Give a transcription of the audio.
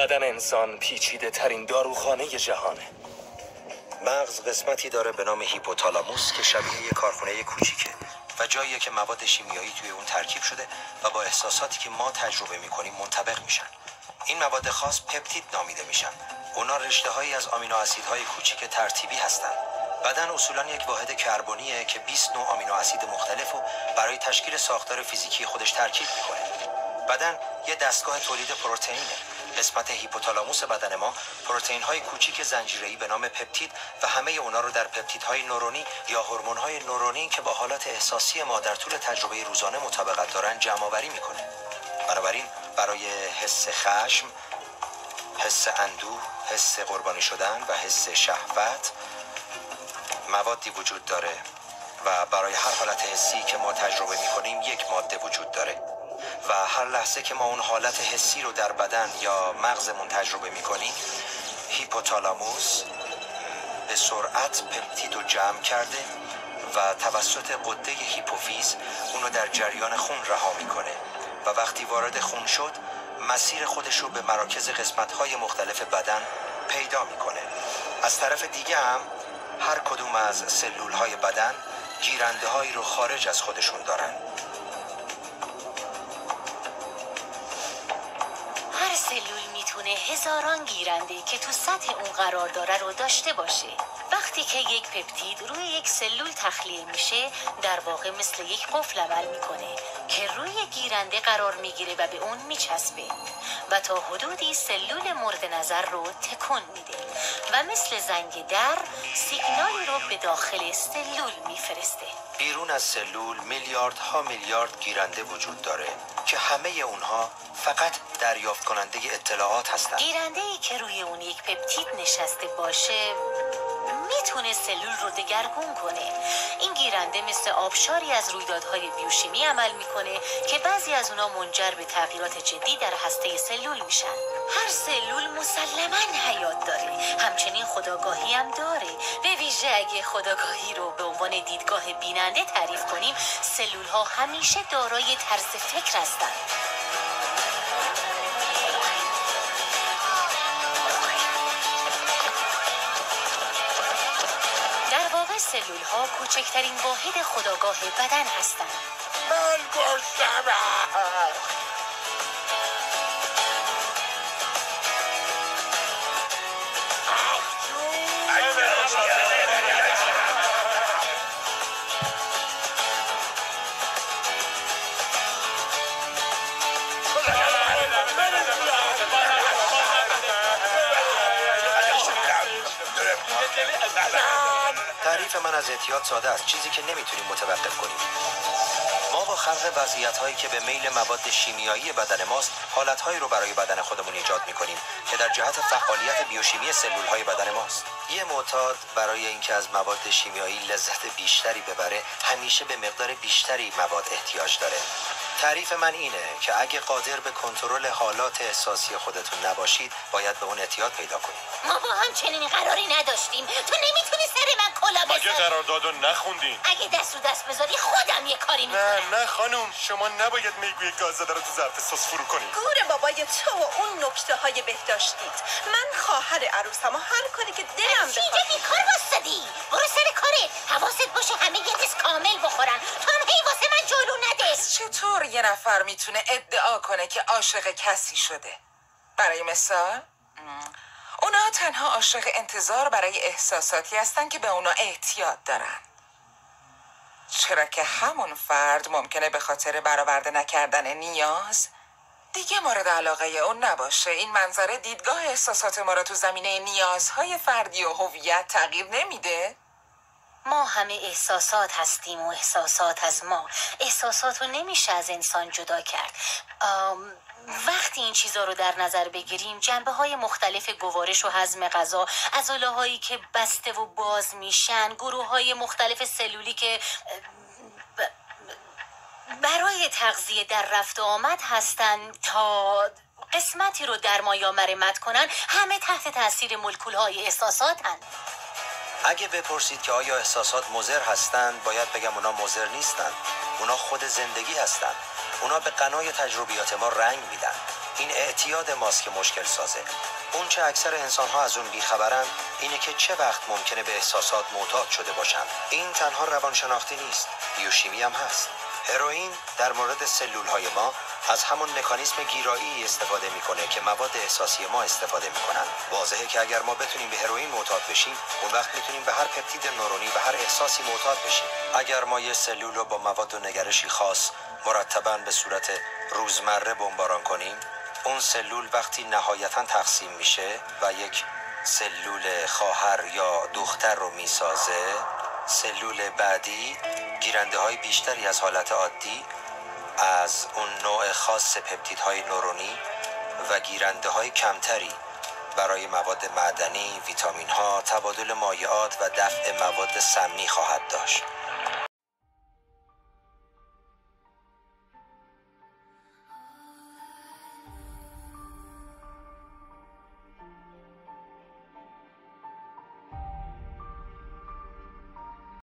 بدن انسان پیچیده ترین داروخانه جهانه. مغز قسمتی داره به نام هیپوتالاموس که شبیه یک کارخونه کوچیکه و جاییه که مواد شیمیایی توی اون ترکیب شده و با احساساتی که ما تجربه میکنیم منطبق میشن. این مواد خاص پپتید نامیده میشن. اونا رشته‌هایی از آمینو اسیدهای کوچیک ترتیبی هستن. بدن اصولاً یک واحد کربنیه که 20 نوع آمینو اسید مختلف رو برای تشکیل ساختار فیزیکی خودش ترکیب میکنه. بدن یه دستگاه تولید پروتئینه. قسمت هیپوتالاموس بدن ما پروتئین‌های کوچیک زنجیره‌ای به نام پپتید و همه اونا رو در پپتیدهای نورونی یا هورمون‌های نورونی که با حالات احساسی ما در طول تجربه روزانه مطابقت دارن جمع‌آوری میکنه. بنابراین برای حس خشم، حس اندوه، حس قربانی شدن و حس شهوت موادی وجود داره و برای هر حالت حسی که ما تجربه میکنیم یک ماده وجود داره و هر لحظه که ما اون حالت حسی رو در بدن یا مغزمون تجربه میکنیم هیپوتالاموس به سرعت پپتید رو جمع کرده و توسط غده هیپوفیز اونو در جریان خون رها میکنه و وقتی وارد خون شد مسیر خودش رو به مراکز قسمت‌های مختلف بدن پیدا میکنه. از طرف دیگه هم هر کدوم از سلول‌های بدن گیرنده‌هایی رو خارج از خودشون دارن. هر سلول میتونه هزاران گیرنده که تو سطح اون قرار داره رو داشته باشه. وقتی که یک پپتید روی یک سلول تخلیه میشه در واقع مثل یک قفل عمل میکنه که روی گیرنده قرار میگیره و به اون میچسبه و تا حدودی سلول مورد نظر رو تکون میده و مثل زنگ در سیگنالی رو به داخل سلول میفرسته. بیرون از سلول میلیاردها میلیارد گیرنده وجود داره که همه اونها فقط دریافت کننده اطلاعات هستن. گیرنده‌ای که روی اون یک پپتید نشسته باشه میتونه سلول رو دگرگون کنه. این گیرنده مثل آبشاری از رویدادهای بیوشیمی عمل میکنه که بعضی از اونا منجر به تغییرات جدی در هسته سلول میشن. هر سلول مسلماً حیات داره، همچنین خودآگاهی هم داره. به ویژه اگه خودآگاهی رو به عنوان دیدگاه بیننده تعریف کنیم، سلول ها همیشه دارای طرز فکر هستن. سلول ها کوچکترین واحد خودآگاه بدن هستند. من گشتم. تعریف من از اعتیاد ساده است، چیزی که نمیتونیم متوقف کنیم. ما با خلق وضعیت‌هایی که به میل مواد شیمیایی بدن ماست حالت‌هایی رو برای بدن خودمون ایجاد می‌کنیم که در جهت فعالیت بیوشیمی سلول‌های بدن ماست. یه معتاد برای اینکه از مواد شیمیایی لذت بیشتری ببره همیشه به مقدار بیشتری مواد احتیاج داره. تعریف من اینه که اگه قادر به کنترل حالات احساسی خودتون نباشید باید به اون اعتیاد پیدا کنید. ما با هم چنین قراری نداشتیم. تو نمیتونی سر من کلا بذاری. مگه قراردادو نخوندین؟ اگه دست رو دست بذاری خودم یه کاری میکنم. نه خانوم، شما نباید میگوی گاز زده رو تو ظرف سس فرو کنید. گور بابای تو و اون نکته های بهداشتیت. من خواهر عروسم و هر کاری که دلم بخواد. چی کار واسدی؟ برو سر کارت. حواست باشه همه یه دست کامل بخورن. تو هم هی واسه من جلو نده. چطور یه نفر میتونه ادعا کنه که عاشق کسی شده؟ برای مثال اونا تنها عاشق انتظار برای احساساتی هستن که به اونا اعتیاد دارن، چرا که همون فرد ممکنه به خاطر برآورده نکردن نیاز دیگه مورد علاقه اون نباشه. این منظره دیدگاه احساسات ما را تو زمینه نیازهای فردی و هویت تغییر نمیده؟ ما همه احساسات هستیم و احساسات از ما. احساسات رو نمیشه از انسان جدا کرد. وقتی این چیزا رو در نظر بگیریم جنبه های مختلف گوارش و هضم غذا، عضله هایی که بسته و باز میشن، گروه های مختلف سلولی که برای تغذیه در رفت و آمد هستن تا قسمتی رو در ما یا مرمت کنن، همه تحت تاثیر مولکول های احساساتن. اگه بپرسید که آیا احساسات مضر هستند باید بگم اونا مضر نیستند. اونا خود زندگی هستند. اونا به غنای تجربیات ما رنگ میدن. این اعتیاد ماست که مشکل سازه. اون چه اکثر انسان ها از اون بیخبرن اینه که چه وقت ممکنه به احساسات معتاد شده باشن. این تنها روانشناختی نیست، بیوشیمی هم هست. هروئین در مورد سلول های ما از همون مکانیسم گیرایی استفاده میکنه که مواد احساسی ما استفاده میکنن. واضحه که اگر ما بتونیم به هروئین معتاد بشیم، اون وقت میتونیم به هر پپتید نورونی و هر احساسی معتاد بشیم. اگر ما یه سلول رو با مواد و نگرشی خاص مرتباً به صورت روزمره بمباران کنیم، اون سلول وقتی نهایتاً تقسیم میشه و یک سلول خواهر یا دختر رو میسازه، سلول بعدی گیرنده های بیشتری از حالت عادی از اون نوع خاص پپتیدهای نورونی و گیرنده های کمتری برای مواد معدنی، ویتامین ها، تبادل مایعات و دفع مواد سمی خواهد داشت.